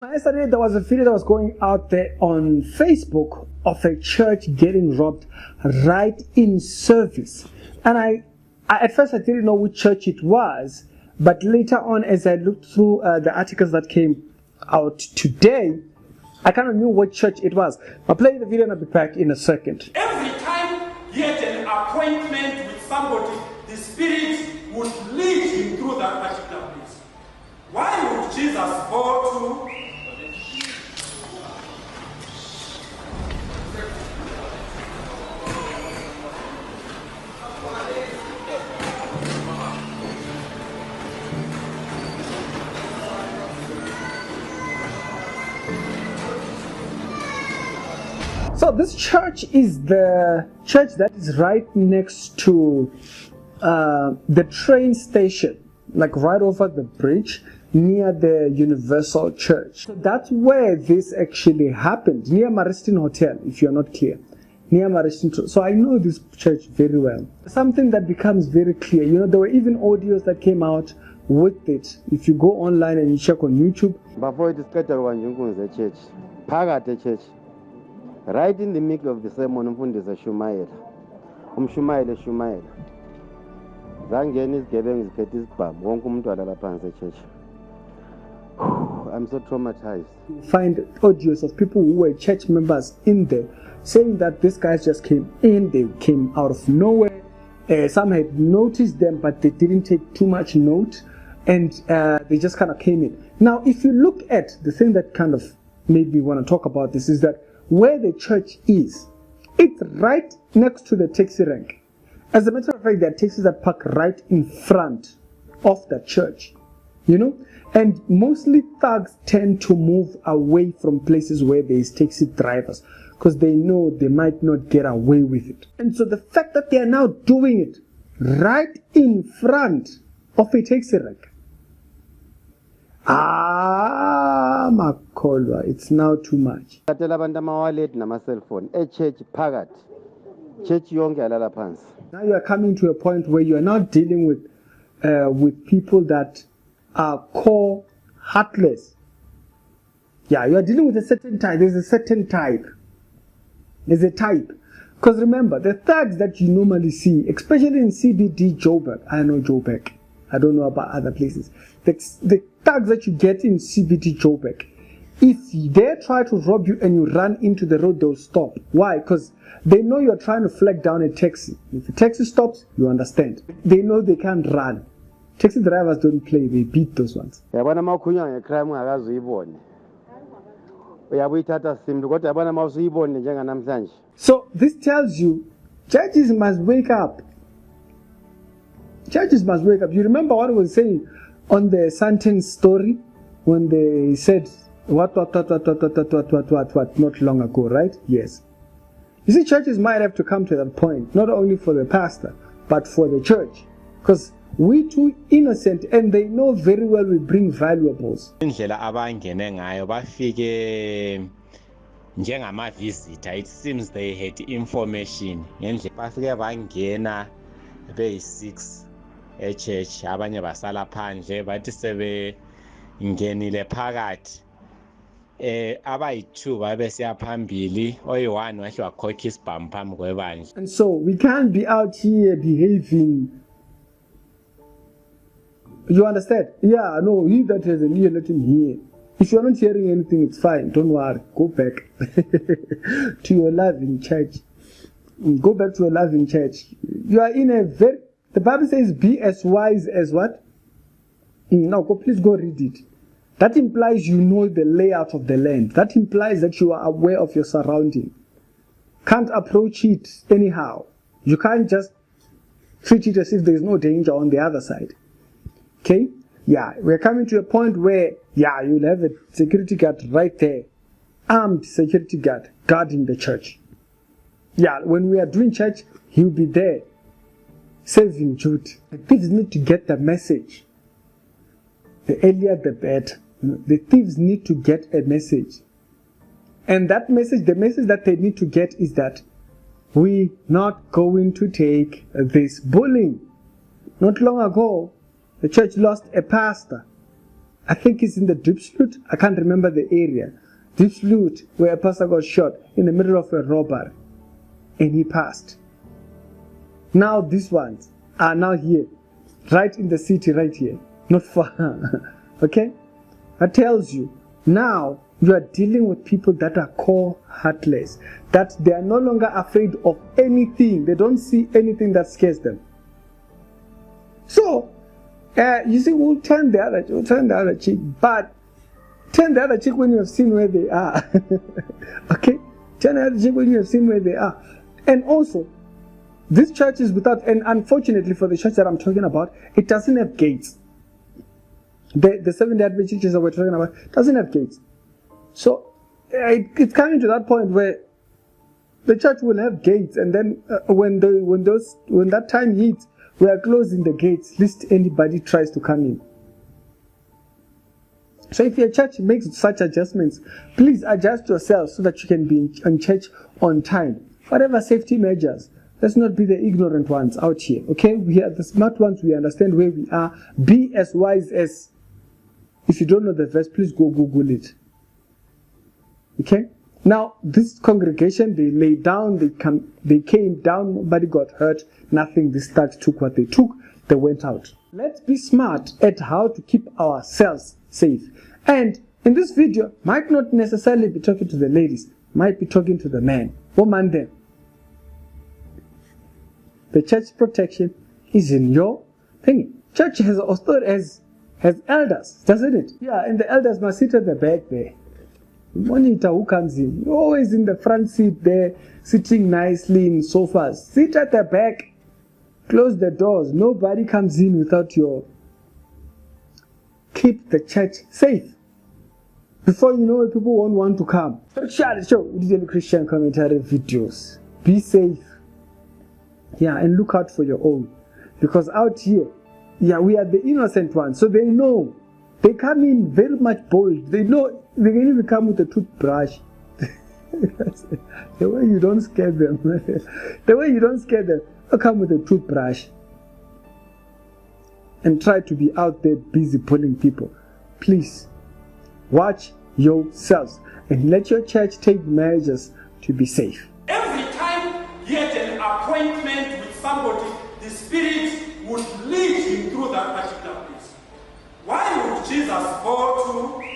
Yesterday, there was a video that was going out there on Facebook of a church getting robbed right in service. And I at first I didn't know which church it was, but later on, as I looked through the articles that came out today, I kind of knew what church it was. I'll play the video and I'll be back in a second. Every time he had an appointment with somebody, the Spirit would lead him through that particular place. Why would Jesus go to So this church is the church that is right next to the train station, like right over the bridge near the Universal Church. So that's where this actually happened, near Mariston Hotel, if you're not clear. Near Mariston. So I know this church very well. Something that becomes very clear, there were even audios that came out with it. If you go online and you check on YouTube. Before it is the church, Pagate church. Right in the middle of the sermon, umfundisi Shumayela. Shumayela. Zangena izigebengu ziphethe isibhamu wonke umuntu alala phansi echurch. I'm so traumatized. Find audios of people who were church members in there saying that these guys just came in, they came out of nowhere. Some had noticed them, but they didn't take too much note, and they just kind of came in. Now, if you look at the thing that kind of made me want to talk about this is that where the church is, it's right next to the taxi rank. As a matter of fact, there are taxis that park right in front of the church, and mostly thugs tend to move away from places where there is taxi drivers because they know they might not get away with it. And so the fact that they are now doing it right in front of a taxi rank, Makolwa, it's now too much. Now you are coming to a point where you are now dealing with people that are core heartless. Yeah, you are dealing with a certain type. There's a certain type. There's a type. Because remember, the thugs that you normally see, especially in CBD Joburg, I know Joburg. I don't know about other places. The thugs that you get in CBD Joburg, if they try to rob you and you run into the road, they'll stop. Why? Because they know you're trying to flag down a taxi. If a taxi stops, you understand. They know they can't run. Taxi drivers don't play, they beat those ones. So this tells you, churches must wake up. Churches must wake up. You remember what I was saying on the Santen story when they said what not long ago, right? Yes. You see, churches might have to come to that point, not only for the pastor, but for the church. Because we too innocent and they know very well we bring valuables. Visitor, it seems they had information. They 6 church abanye basala phandle bathi sebe ngenile phakathi abayi2 babesiya phambili oyi1 wahle wakhokha isibhamu phambi kwebandla. And so we can't be out here behaving. You understand? Yeah, no, he that has an ear, let him hear. If you're not hearing anything, it's fine. Don't worry. Go back to your loving church. Go back to a loving church. You are in a the Bible says be as wise as what? Now please go read it. That implies you know the layout of the land. That implies that you are aware of your surrounding. Can't approach it anyhow. You can't just treat it as if there is no danger on the other side. Okay? Yeah, we're coming to a point where, you'll have a security guard right there. Armed security guard guarding the church. Yeah, when we are doing church, he'll be there. Saving duty. The thieves need to get the message. The earlier the better. The thieves need to get a message. And that message, the message that they need to get is that we're not going to take this bullying. Not long ago, the church lost a pastor. I think it's in the Diepsloot. I can't remember the area. Diepsloot, where a pastor got shot in the middle of a robbery. And he passed. Now these ones are now here. Right in the city, right here. Not far. Okay? That tells you, now you are dealing with people that are heartless. That they are no longer afraid of anything. They don't see anything that scares them. So, you see, we'll turn the other cheek, but turn the other cheek when you have seen where they are. Okay? Turn the other cheek when you have seen where they are. And also, this church is without, and unfortunately for the church that I'm talking about, it doesn't have gates. The Seventh-day Adventist churches that we're talking about doesn't have gates. So, it's coming to that point where the church will have gates, and then when that time hits, we are closing the gates, lest anybody tries to come in. So if your church makes such adjustments, please adjust yourself so that you can be in church on time. Whatever safety measures, let's not be the ignorant ones out here, okay? We are the smart ones, we understand where we are. Be as wise as, if you don't know the verse, please go Google it. Okay? Now, this congregation, they lay down, they came down, nobody got hurt, nothing. This thugs took what they took, they went out. Let's be smart at how to keep ourselves safe. And in this video, might not necessarily be talking to the ladies, might be talking to the men. Woman then. The church protection is in your thing. Church has authority, has elders, doesn't it? Yeah, and the elders must sit at the back there. Monitor who comes in. You're always in the front seat there, sitting nicely in sofas. Sit at the back. Close the doors. Nobody comes in without your... Keep the church safe. Before you know it, people won't want to come. Share the show with the Christian commentary videos. Be safe. Yeah, and look out for your own. Because out here, yeah, we are the innocent ones. So they know. They come in very much bold. They know they can even come with a toothbrush. The way you don't scare them. The way you don't scare them. They'll come with a toothbrush. And try to be out there busy pulling people. Please, watch yourselves. And let your church take measures to be safe. Every time he had an appointment with somebody, the Spirit would lead him through that particular place. Why would Jesus go to